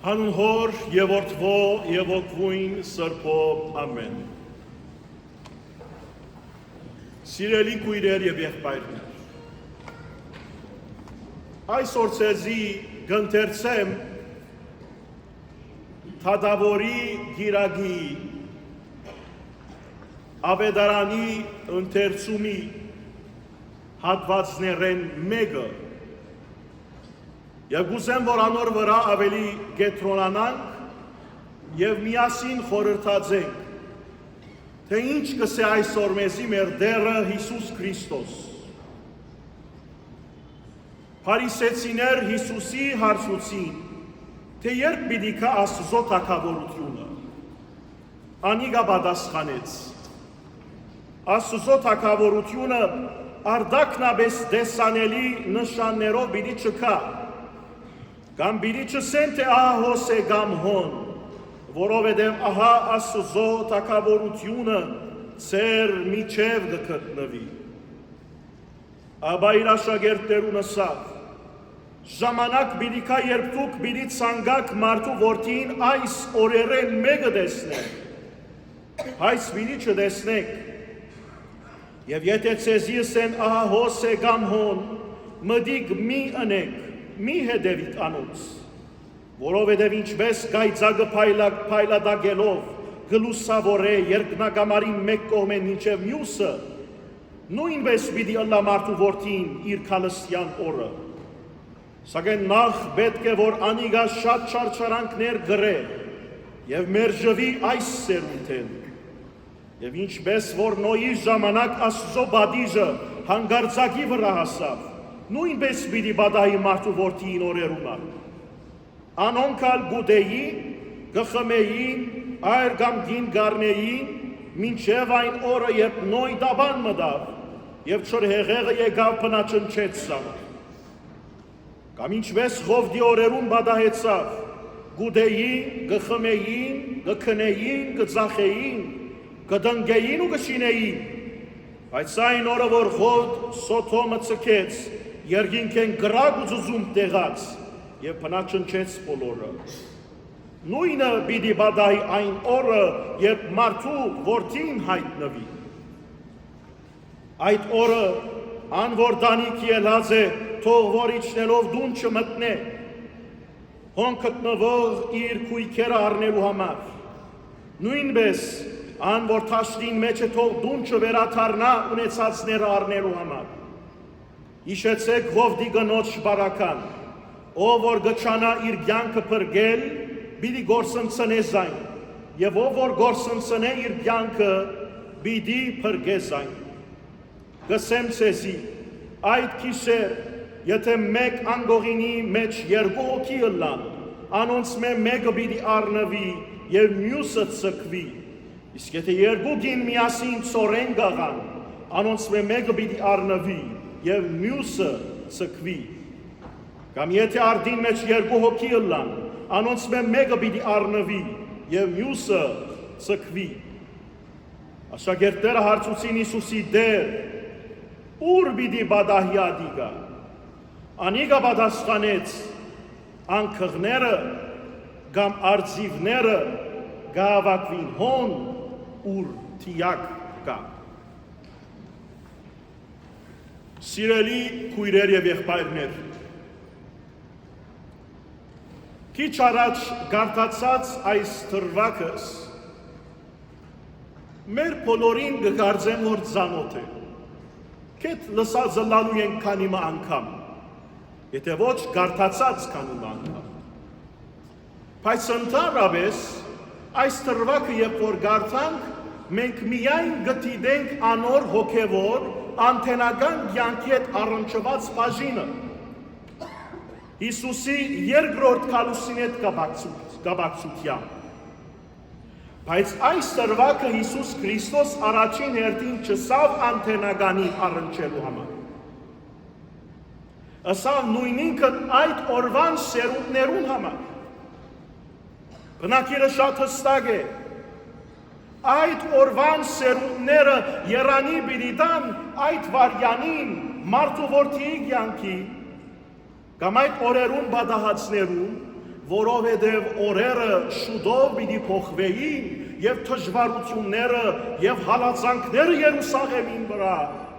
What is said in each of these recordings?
Հանուն Հոր և Որդվո և Ոգվույն Սրբո ամեն։ Սիրելի քույրեր և եղբայրներ, այսօր ցեզի կընթերցեմ Թադավորի գիրագի Ավետարանի ընթերցումի հատվածներեն մեկը և գուզեմ, որ անոր վրա ավելի կենտրոնանանք և միասին խորհրդածենք, թե ինչ կսե այսօր մեզի մեր Տերը Հիսուս Քրիստոս։ Փարիսեցիներ Հիսուսի հարցուցին, թե երբ պիտի գա Աստծո թագավորությունը։ Անիկա պատասխանեց. Աստծո թագավորությունը արդակնաբես տեսանելի նշաններով պիտի չգա, կամ պիտի չսեն, թե ահա հոս է կամ հոն, որովհետև ահա Աստծո թագավորությունը ձեր միջև կգտնվի։ Ապա իր աշակերտներուն ասավ. ժամանակ պիտի գա, երբ դուք պիտի ցանկաք մարդու որդին այս օրերեն մեկը տեսնեք, բայց պիտի չտեսնեք։ Եվ եթե ձեզի ասեն ահա հոս է կամ հոն, մտիկ մի ընեք, մի հետևիք անոնց, որովհետև ինչպես գայծակը փայլատակելով գլուսավոր է երկնակամարին մեկ կողմեն մինչև մյուսը, նույնպես պիտի ըլլա մարդու որդին իր քալստյան օրը։ Սակայն նախ պետք է, որ անիկա շատ չարչարանքներ գրե և մերժվի այս սերունդեն։ Եվ ինչպես որ Նոյի ժամանակ Աստծո պատիժը հանգարցակի վրա հասավ, նույնպես պիտի պատահի մարդու որդին օրերում։ Անոնք ալ գուտեին, կխմեին, այր կամ գին գարնեին, մինչև այն օրը, երբ Նոյ տաբան մտավ, և չրհեղեղը եկավ բնաճնչեց սավ։ Կամ ինչպես Ղովդի օրերում պատահեցավ, գուտեին, կխմեին, կքնեին, կծախեին, կդնգեին ու կշինեին, բայց այն օրը, որ Ղովդ Սոթոմը ցկեց, երկինքեն գրակ ու ձուզում տեղաց և բնաճնչեց բոլորը։ Նույնը պիտի պատահի այն օրը, երբ մարդու որդին հայտնվի։ Այդ օրը ան որ դանիք ելած է, թող որ իջնելով դուն չմտնե, հոն գտնվող իր քույքերը առնելու համար։ Նույնպես ան որ թաշտին մեջ է, թող դուն չվերաթարնա ունեցածները առնելու համար։ Իշեցեք Ղովդի գնոջ բարական, ով որ գչանա իր կյանքը փրկել, պիտի գործընծնե զայն, և ով որ գործընծնե իր կյանքը, պիտի փրկե զայն։ Գսեմ ցեզի, այդ գիշեր, եթե մեկ անգողինի մեջ երկու հոգի ըլլան, անոնց մեկը պիտի առնվի և մյուսը ցկվի, իսկ եթե երկու կին միասին ծորեն գաղան, անոնց մեկը պիտի առնվի և մյուսը ցկվի։ Կամ եթե արդին մեջ երկու հոգի ըլլան, անոնց մեկը պիտի առնվի և մյուսը ցկվի։ Աշակերտները հարցուցին Հիսուսի Տեր, ուր պիտի պատահի ադիգա։ Անիկա պատասխանեց, անքղները կամ արծիվները գավակվին հոն, ուր թիակ կա։ Սիրելի քույրեր և եղբայրներ, քիչ առաջ կարդացած այս թրվակս մեր բոլորին կկարծեմ, որ ծանոթ է։ Կետ լսածը լալու ենք քանիմը անգամ, եթե ոչ կարդացած քանիմը անգամ։ Բայց ընդհանրապես այս թրվակը երբ որ կարդանք, մենք միայն գտիդենք անոր հոգևոր անթենական կյանքի հետ առնչված բաժինը, Հիսուսի երկրորդ քալուսին հետ կապակցությամբ։ Բայց այս թրվակը Հիսուս Քրիստոս առաջին հերթին չսավ անթենականի առնչելու համար։ Ասավ նույնինքն այդ օրվան սերունդներուն համար։ Բնակիրը շատ հստակ է։ Այդ օրվան սերունդները երանի պիտի տան այդ վարյանին մարդու որդիի կյանքի, կամ այդ օրերուն պատահածներուն, որովհետև օրերը շուտով պիտի փոխվեին եւ դժվարությունները եւ հալածանքները Երուսաղեմին վրա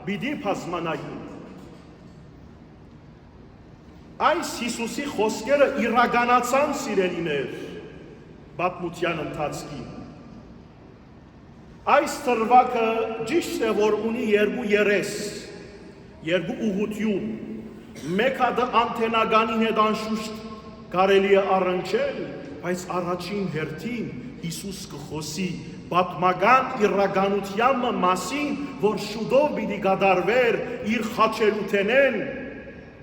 պիտի բազմանային։ Այս Հիսուսի խոսքերը իրականացան սիրելիներ պատմության ընթացքին։ Այս թրվակը ճիշտ է, որ ունի երկու երես, երկու ուղղություն, մեկ հատը անթենականի հետ անշուշտ կարելի է առնչել, բայց առաջին հերթին Հիսուս կխոսի պատմական իրականության մասին, որ շուտով պիտի կատարվեր իր խաչելութենեն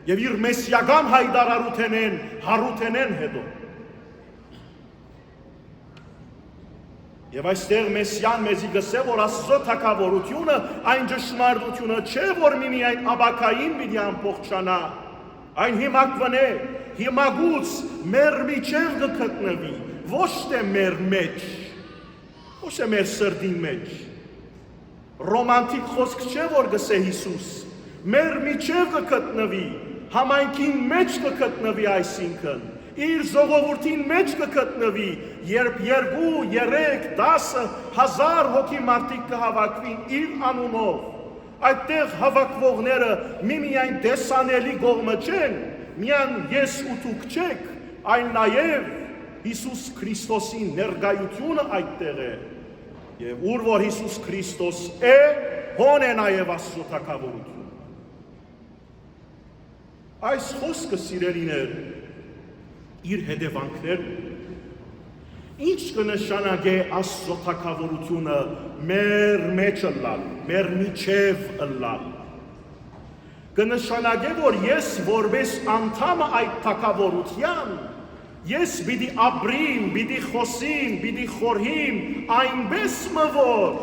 եւ իր մեսիական հայտարարութենեն հարութենեն հետո։ Եվ այստեղ Մեսիան մեզի գսե, որ Աստծո թագավորությունը այն ճշմարտությունը չէ, որ միմիայն աբակային պիտի ամբողջանա, այն հիմակվն է, հիմագուց մեր միջև կգտնվի, ոչ թե մեր մեջ, ոչ թե մեր սրտի մեջ։ Ռոմանտիկ խոսք չէ, որ գսե Հիսուս, մեր միջև կգտնվի, համայնքին մեջ կգտնվի, այսինքն իր ժողովրդին մեջ կգտնվի, երբ 2, 3, 10 հազար հոգի մարդիկ կհավաքվին իր անունով, այդտեղ հավաքվողները միմիայն տեսանելի կողմը չեն, միայն ես ու դուք չեք, այլ նաև Հիսուս Քրիստոսի ներկայությունը այդտեղ է, եւ ուր որ Հիսուս Քրիստոս է, հոն է նաև Աստծո թագավորությունը։ Այս խոսքը սիրելիներ իր հետևանքներ, ինչ կնշանակե Աստծո թագավորությունը մեր մեջ ըլլալ, մեր միջև ըլլալ։ Կնշանակե, որ ես որպես անդամը այդ թագավորության, ես պիտի ապրիմ, պիտի խոսիմ, պիտի խորհիմ, այնպես որ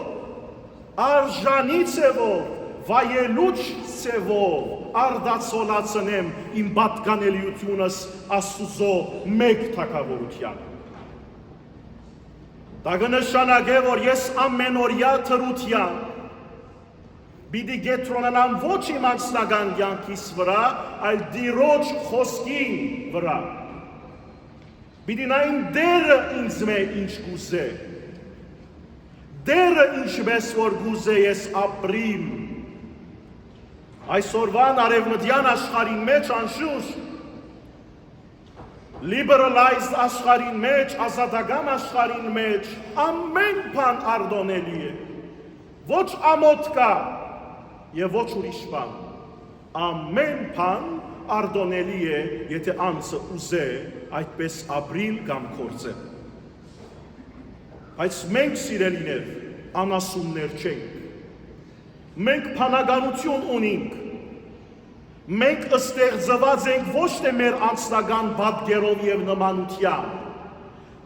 արժանի ցևով, վայելուչ ցևով արդացոլացնեմ իմ պատկանելիությունս Աստուծո մեկ թագավորության։ Դա կնշանակե, որ ես ամենօրյա թրության պիտի գետրոնանամ ոչ իմ անձնական կյանքիս վրա, այլ Տիրոջ խոսքին վրա։ Պիտի նայեմ դերը ինձ մե ինչ կուզե, դերը ինչպես որ կուզե ես ապրիմ։ Այսօրվան արևմտյան աշխարհին մեջ անշուշտ, liberalized աշխարհին մեջ, ազատական աշխարհին մեջ, ամեն բան արդոնելի է, ոչ ամոթ կա եւ ոչ ուրիշ բան, ամեն բան արդոնելի է, եթե անձը ուզե այդպես ապրիլ կամ կործել։ Բայց մենք սիրելիներ, անասուններ չենք, մենք բանականություն ունենք, մենք ստեղծված ենք ոչ թե մեր անձնական պատկերով եւ նմանությամբ,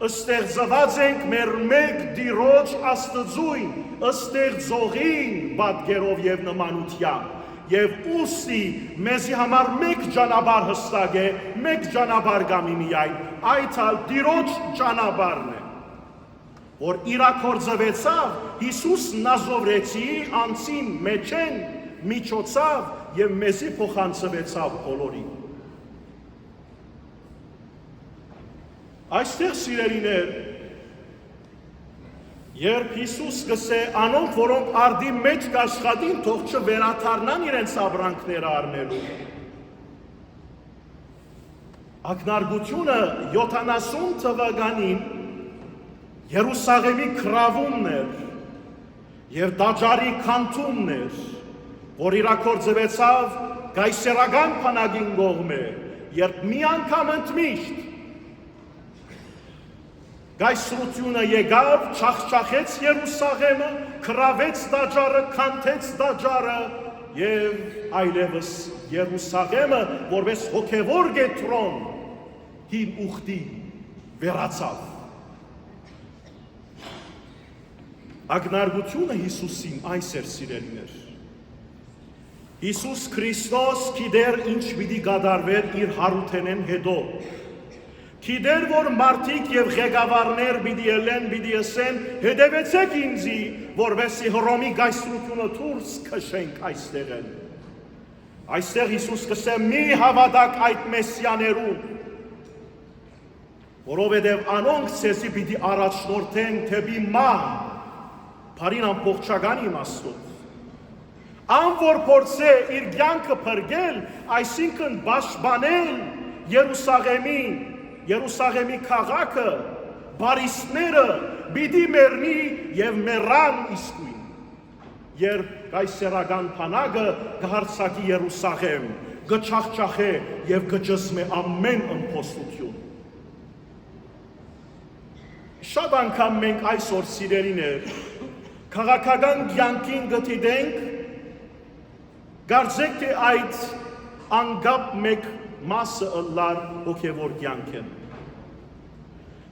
ստեղծված ենք մեր մեկ Տիրոջ Աստծույն, ստեղծողին պատկերով եւ նմանությամբ, եւ ուստի մեզի համար մեկ ճանապարհ հստակ է, մեկ ճանապարհ գամի միայն, այդ ալ Տիրոջ ճանապարհն է, որ իրակորձվեցավ Հիսուս Նազովրեցի անձին մեջեն միջոցավ եւ մեզի փոխանցվեցավ բոլորին։ Այստեղ սիրելիներ, երբ Հիսուս գսե անոնք, որոնք արդի մեջ կաշխատին, թող չվերաթարնան իրենց ապրանքները առնելու։ Ակնարկությունը 70 թվականին Երուսաղեմի քրավումն էր եւ դաջարի քանթումն էր, որ իրակորձվեցավ գայսերական բանակին կողմէ, երբ մի անգամ ընդմիշտ գայսրությունը եկավ, չախչախեց Երուսաղեմը, քրավեց դաջարը, քանթեց դաջարը եւ այլևս Երուսաղեմը որպես հոգևոր կետրոն հին ուխտի վերացավ։ Ակնարկությունը Հիսուսին այս էր սիրելիներ։ Հիսուս Քրիստոս գիտեր ինչ պիտի կատարվեր իր հարութենեն հետո։ Գիտեր, որ մարդիկ եւ ղեկավարներ պիտի ելեն, պիտի ասեն, հետևեցեք ինձի, որովհետեւ Հռոմի գայսրությունը դուրս քշենք այստեղ են։ Այստեղ Հիսուս կսե մի հավատակ այդ մեսիաներուն։ որովհետև անոնք ցեզի պիտի առաջնորդեն թեպի մահ, բարին ամբողջական իմաստով։ Ան որ փորձե իր կյանքը փրկել, այսինքն պաշտպանել Երուսաղեմին, Երուսաղեմի քաղաքը, բարիստները պիտի մեռնի եւ մեռան իսկույն։ Երբ կայսերական փանագը կհարձակի Երուսաղեմ, կչախչախե եւ կճզմե ամեն ըմփոստություն։ Շատ անգամ մենք այսօր սիրելիներ, քաղաքական կյանքին գտիդենք, կարծեք թե այդ անգապ մեկ մասը ըլլար հոգևոր կյանք են։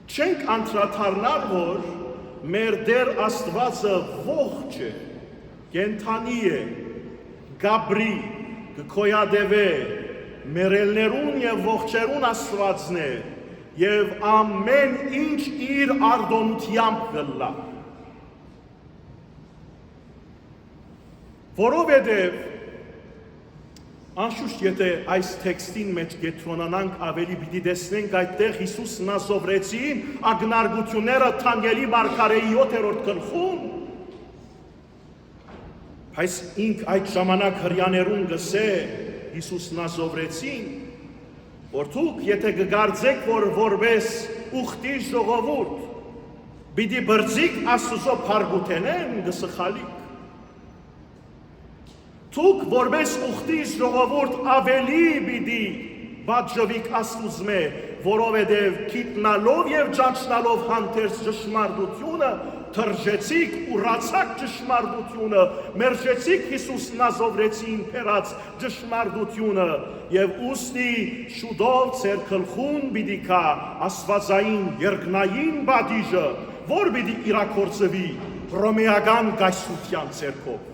Չենք անդրադառնալ, որ մեր Տեր Աստվածը ողջ է, կենդանի է, գաբրի, կքոյադևե, մերելներուն եւ ողջերուն Աստվածն է, եւ ամեն ինչ իր արտոնությամբ կլա։ Որովհետև անշուշտ եթե այս տեքստին մեջ կենտրոնանանք ավելի պիտի տեսնենք այդտեղ Հիսուս Նազովրեցին ագնարգությունները Թանգելի Մարգարեի 7-րդ գլխում, բայց ինք այդ ժամանակ հրյաներուն գսե Հիսուս Նազովրեցին, որ դուք եթե կգարձեք, որ որպես ուխտի ժողովուրդ պիտի բրձիկ Աստծո փարգութենեն, կսխալիք։ Դուք որպես ուխտի ժողովուրդ ավելի պիտի պատժվիք Աստուծմե, որովհետև գիտնալով եւ ճանչնալով հանդերձ ճշմարտությունը թրջեցիք ու ռացաք ճշմարտությունը, մերժեցիք Հիսուս Նազովրեցին փերած ճշմարտությունը եւ ուստի շուտով ձեր գլխուն պիտի կա աստվածային երկնային բադիժը, որ պիտի իրակորձվի ռոմեական գայսության ձեռքով։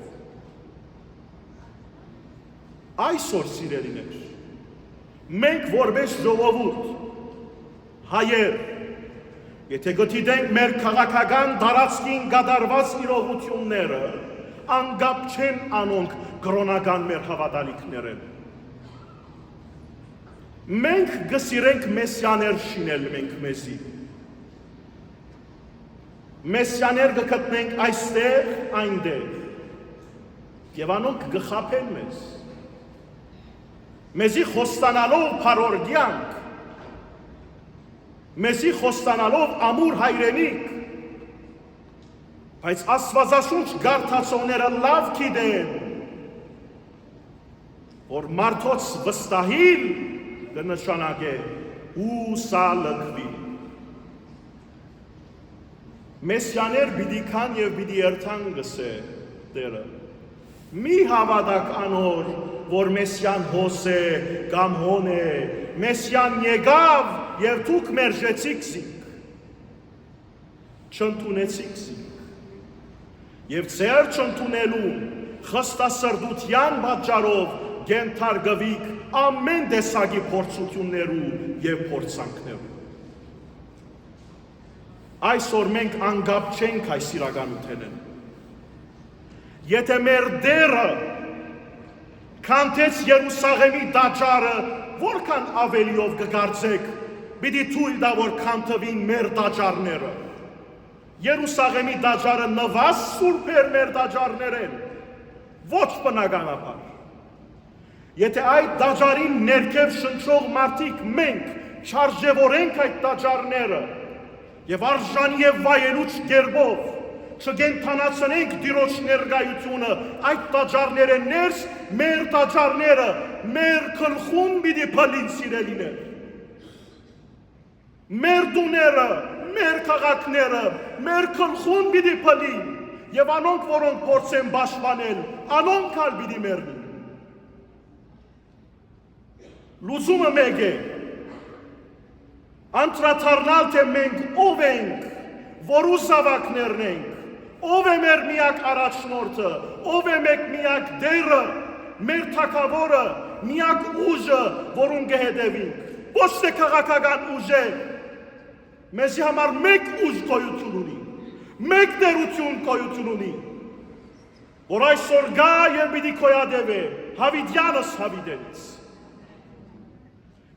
Այսօր սիրելիներ, մենք որպես ժողովուրդ, հայեր, եթե գտիդենք մեր քաղաքական տարածքին կատարված իրողությունները, անգապ չեն անոնք կրոնական մեր հավատալիքներն։ Մենք կսիրենք մեսիաներ շինել մենք մեզի։ Մեսիաներ կգտնենք այստեղ, այնտեղ, եւ անոնք կխաբեն մեզ։ Մեզի խոստանալով փարոր կյանք, մեզի խոստանալով ամուր հայրենիք, բայց Աստվածաշունչ գարթացողները լավ գիտեն, որ մարդոց վստահիլ կնշանակե ու սա լքվի։ Մեսիաներ պիտի կան եւ պիտի երթան գսե Տերը։ Մի հավատակ անոր, որ Մեսիան հոս է կամ հոն է, Մեսիան եկավ եւ դուք մերժեցիք զինք, չընդունեցիք զինք, եւ ձեր չընդունելուն խստասրդության պատճառով կենթարկվիք ամեն տեսակի փորձություններու եւ փորձանքներու։ Այսօր մենք անգապ չենք այս իրականութենեն։ Եթե մեր Տերը քանթեց Երուսաղեմի տաճարը, որքան ավելիով կգարձեք, պիտի թույլ տա, որ քանթվին մեր տաճարները։ Երուսաղեմի տաճարը նվազ սուրբ էր մեր տաճարներեն, ոչ բնականաբար։ Եթե այդ տաճարին ներքև շնչող մարդիկ մենք չարժևորենք այդ տաճարները եւ արժանի եւ վայելուչ կերպով չկենթանացնենք Տիրոջ ներկայությունը, այդ տաճարները ներս, մեր տաճարները, մեր գլխուն պիտի փլին սիրելիներ։ Մեր տուները, մեր քաղաքները, մեր գլխուն պիտի փլին, եւ անոնք, որոնք փորձեն պաշտպանել, անոնք ալ պիտի մեռնին։ Լուծումը մեկ է, անդրադառնալ թե մենք ով ենք, որու զավակներն ենք, ով է մեր միակ առաջնորդը, ով է մեկ միակ դերը, մեր թագավորը, միակ ուժը, որուն կհետևենք, ոչ թե քաղաքական ուժեր, մեզի համար մեկ ուժ գոյություն ունի, մեկ դերություն գոյություն ունի, որ այսօր գա եւ պիտի գոյատևե Հավիտյանս Հավիտենից։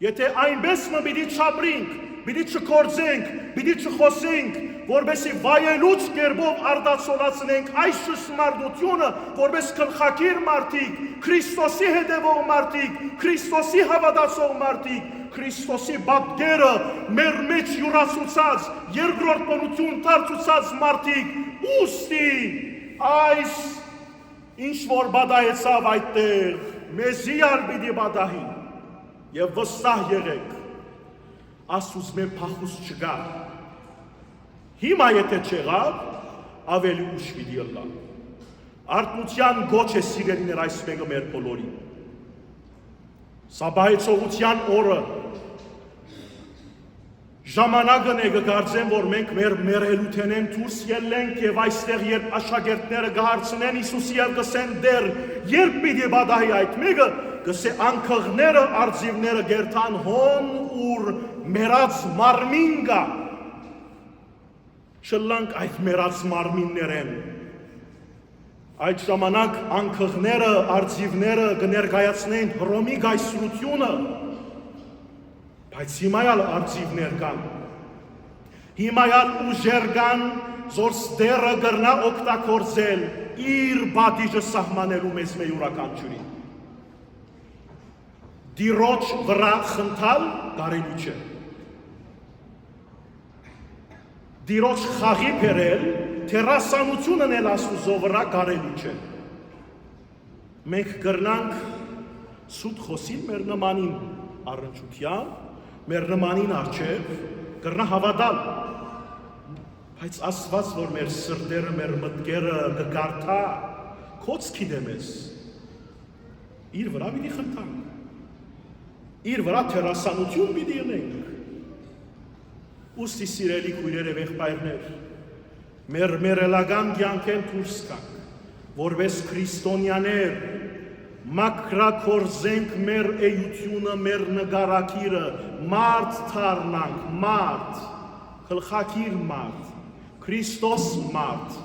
Եթե այնպես մը պիտի չապրինք, պիտի չկործենք, պիտի չխոսենք, որբեսի վայելուց կերպով արդացոլացնենք այս ճշմարտությունը, որպես գլխակիր մարդիկ, Քրիստոսի հետևող մարդիկ, Քրիստոսի հավատացող մարդիկ, Քրիստոսի պատկերը մեր մեջ յուրացուցած, երկրորդ բնություն դարձուցած մարդիկ, ուստի այս ինչ որ բադայեցավ այդտեղ, մեզի արբիդի բադահի, և վստահ եղեք, Աստուծո մեր փախուստ չկա։ Հիմա եթե չեղավ, ավելի ուշ պիտի ըլլա։ Արթնության գոչ է սիրելիներ այս մեկը մեր բոլորին։ Սաբահեցողության օրը ժամանակն է կգարձեմ, որ մենք մեր մերելութենեն դուրս ելենք և այստեղ երբ աշակերտները կհարցնեն Հիսուսի և կսեն դեր, երբ պիտի բադահի այդ մեկը, կսե անքղները, արձիվները գերթան հոն ուր մերած մարմին կա, չլանք այդ մերած մարմիններ են, այդ ժամանակ անքղները, արձիվները կներկայացնեն Հռոմի գայսրությունը, բայց հիմայալ արձիվներ կան, հիմայալ ուժեր կան, զորս դերը կրնա օգտագործել իր բադիժը սահմանելու մեզ մեր յուրաքանչյուրին։ Դիրոջ վրա խնդալ կարելի չէ։ Դիրոջ խաղի բերել, թերասանությունն էլ Աստուծո վրա կարելի չէ։ Մենք կրնանք սուտ խոսին մեր նմանին առնչության, մեր նմանին արջև, կրնա հավատալ, բայց Աստված, որ մեր սրտերը, մեր մտքերը կգարթա, կոծքի դեմես, իր վրա պիտի խնդանք, իր վրա թերասանություն պիտի ունենք։ Ուստի սիրելի քույրեր և եղբայրներ, մեր մերելական կյանքեն դուրս գանք, որպես քրիստոնյաներ, մաքրագործենք մեր էությունը, մեր նկարակիրը, մարդ դառնանք, մարդ, գլխակիր մարդ, Քրիստոս մարդ,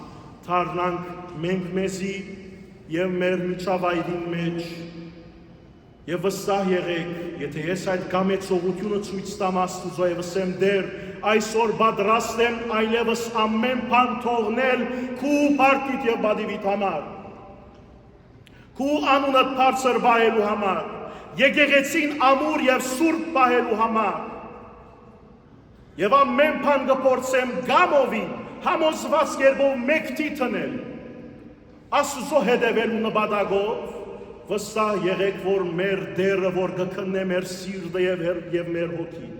դառնանք մենք մեզի և մեր միջավայրին մեջ, և վստահ եղեք, եթե ես այդ կամեցողությունը ցույց տամ Աստուծո և ասեմ դեր, այսօր պատրաստ եմ այլևս ամեն բան թողնել քու պարտիդ և բադիվիդ համար, քու անունդ բարձր պահելու համար, եկեղեցին ամուր և սուրբ պահելու համար, և ամեն բան կփորձեմ գամովին, համոզված կերպով մեկտի տնել, Աստուծո հետևելու նպատակով, վստահ եղեք, որ մեր դերը, որ կքննե մեր սիրտը և մեր հոգին,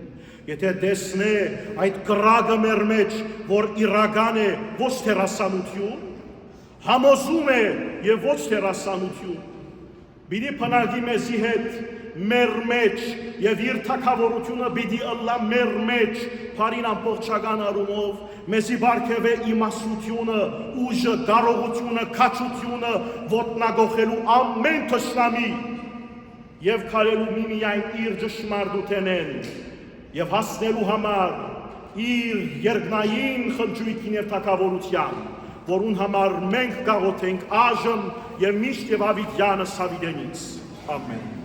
եթե տեսնե այդ կրակը մեր մեջ, որ իրական է ոչ թերասանություն, համոզում է և ոչ թերասանություն, պիտի փնագի մեզի հետ մեր մեջ և իր թագավորությունը պիտի ըլլա մեր մեջ, բարին ամբողջական առումով, մեզի բարգև է իմաստությունը, ուժը, կարողությունը, քաջությունը ոտնագողելու ամեն թշնամի և քարելու միմիայն իր ճշմարտութենեն և հասնելու համար իր երկնային խնջույքին և թագավորության, որուն համար մենք գաղութենք այժմ և միշտ և ավիդյանը Սավիդենից։ Ամեն։